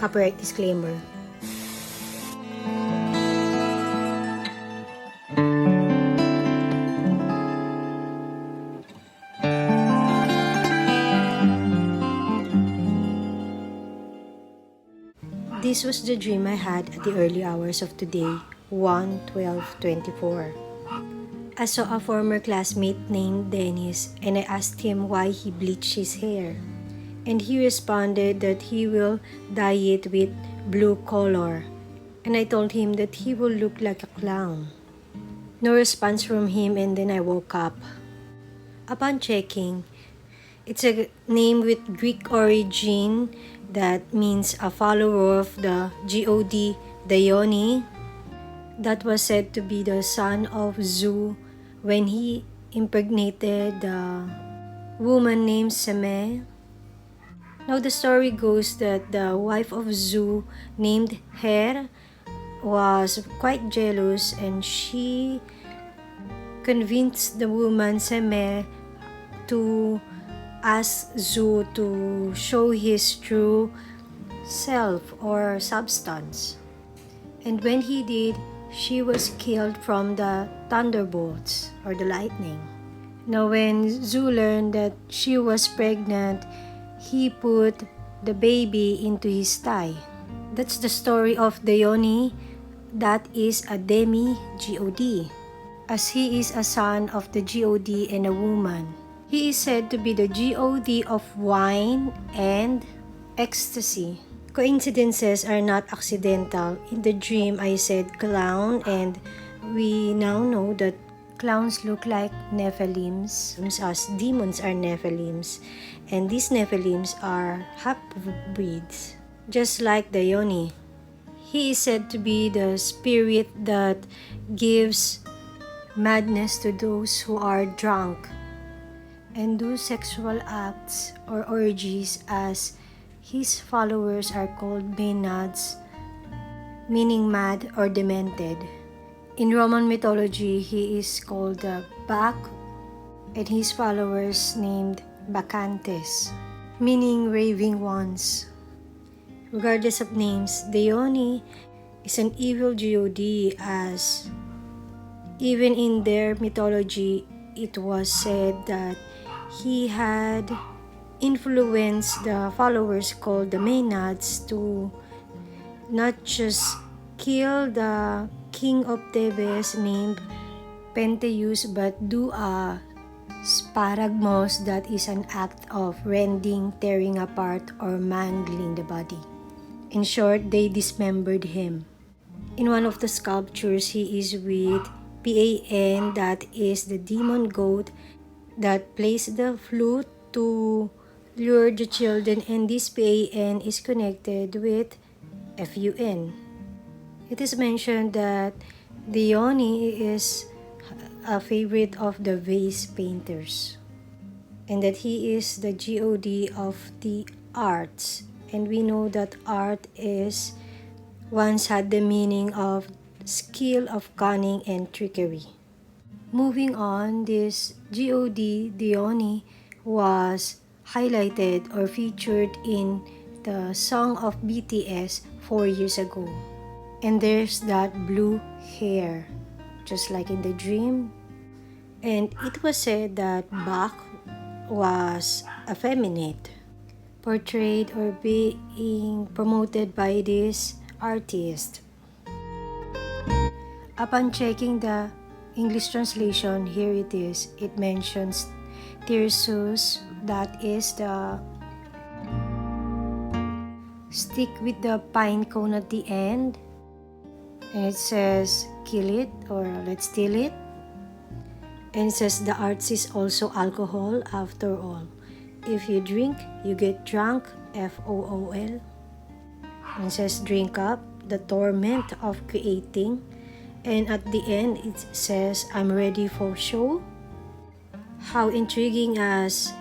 Copyright disclaimer. This was the dream I had at the early hours of today, 1/12/24. I saw a former classmate named Dennis and I asked him why he bleached his hair. And he responded that he will dye it with blue color. And I told him that he will look like a clown. No response from him, and then I woke up. Upon checking, it's a name with Greek origin that means a follower of the god Dione, that was said to be the son of Zeus when he impregnated the woman named Semele. Now the story goes that the wife of Zeus named Hera was quite jealous, and she convinced the woman Semele to ask Zeus to show his true self or substance. And when he did, she was killed from the thunderbolts or the lightning. Now when Zeus learned that she was pregnant, he put the baby into his thigh. That's the story of Dione, that is a demi-god, as he is a son of the god and a woman. He is said to be the god of wine and ecstasy. Coincidences are not accidental. In the dream, I said clown, and we now know that clowns look like Nephilims, as demons are Nephilims, and these Nephilims are half-breeds, just like Dione. He is said to be the spirit that gives madness to those who are drunk and do sexual acts or orgies, as his followers are called Maenads, meaning mad or demented. In Roman mythology, he is called Bac, and his followers named BacchanTeS, meaning raving ones. Regardless of names, Dione is an evil god, as even in their mythology, it was said that he had influenced the followers called the Maenads to not just kill the king of Thebes named Pentheus, but do a sparagmos, that is an act of rending, tearing apart, or mangling the body. In short, they dismembered him. In one of the sculptures, he is with Pan, that is the demon goat that plays the flute to lure the children, and this Pan is connected with Fun. It is mentioned that Dione is a favorite of the vase painters, and that he is the god of the arts, and we know that art is once had the meaning of skill of cunning and trickery. Moving on, this god Dione was highlighted or featured in the song of BTS 4 years ago. And there's that blue hair, just like in the dream. And it was said that Bach was effeminate, portrayed or being promoted by this artist. Upon checking the English translation, here it is. It mentions Tirsus, that is the stick with the pine cone at the end. And it says, kill it, or let's steal it. And it says, the arts is also alcohol after all. If you drink, you get drunk, FOOL. And it says, drink up, the torment of creating. And at the end, it says, I'm ready for show. How intriguing, as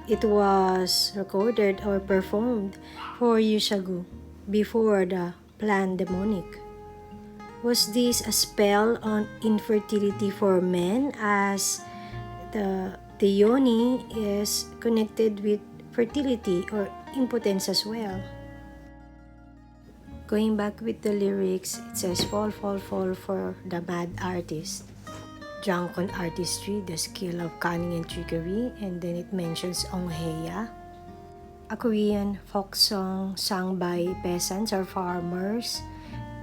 it was recorded or performed 4 years ago, before the planned demonic. Was this a spell on infertility for men, as the Dione is connected with fertility or impotence as well? Going back with the lyrics, it says, fall, fall, fall for the mad artist. Drunk on artistry, the skill of cunning and trickery, and then it mentions Ongheya, a Korean folk song sung by peasants or farmers,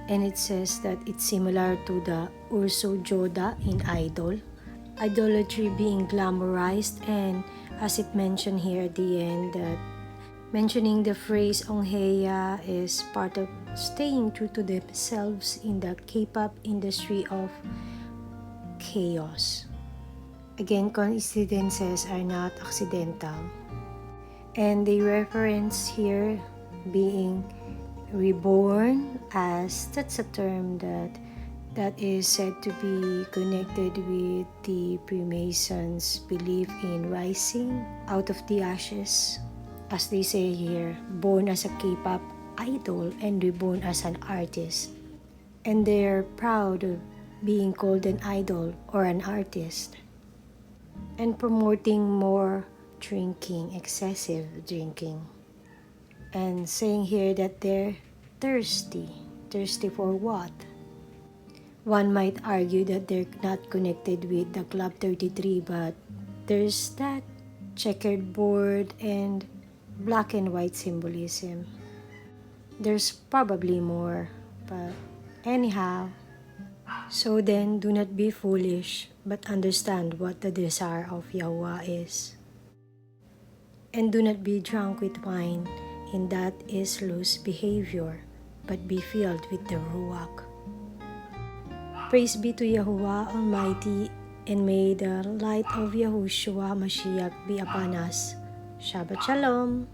and it says that it's similar to the Urso Joda in Idol, idolatry being glamorized, and as it mentioned here at the end, that mentioning the phrase Ongheya is part of staying true to themselves in the K-pop industry of chaos. Again, coincidences are not accidental. And the reference here being reborn, as that's a term that is said to be connected with the Freemasons' belief in rising out of the ashes. As they say here, born as a K-pop idol and reborn as an artist. And they're proud of being called an idol or an artist. And promoting more drinking, excessive drinking. And saying here that they're thirsty. Thirsty for what? One might argue that they're not connected with the Club 33, but there's that checkered board and black and white symbolism. There's probably more, but anyhow. So then, do not be foolish, but understand what the desire of Yahweh is. And do not be drunk with wine, in that is loose behavior, but be filled with the Ruach. Praise be to Yahuwah Almighty, and may the light of Yahushua Mashiach be upon us. Shabbat Shalom.